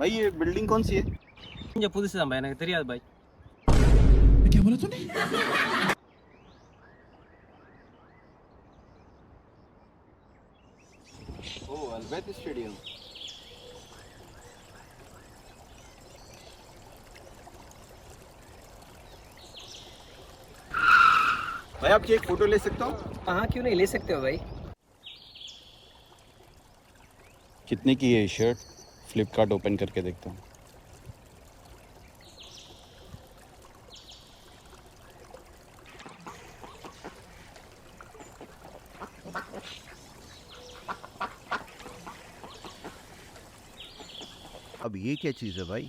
भाई ये बिल्डिंग कौन सी है? கொஞ்சம் புதுசு தான் பாய், எனக்கு தெரியாது பாய். क्या बोला तूने? ओह, अल्बैत स्टेडियम। भाई आपकी एक फोटो ले सकता हूँ? हाँ क्यों नहीं, ले सकते हो भाई. कितने की है ये शर्ट? फ्लिपकार्ट ओपन करके देखता हूँ। अब ये क्या चीज़ है भाई?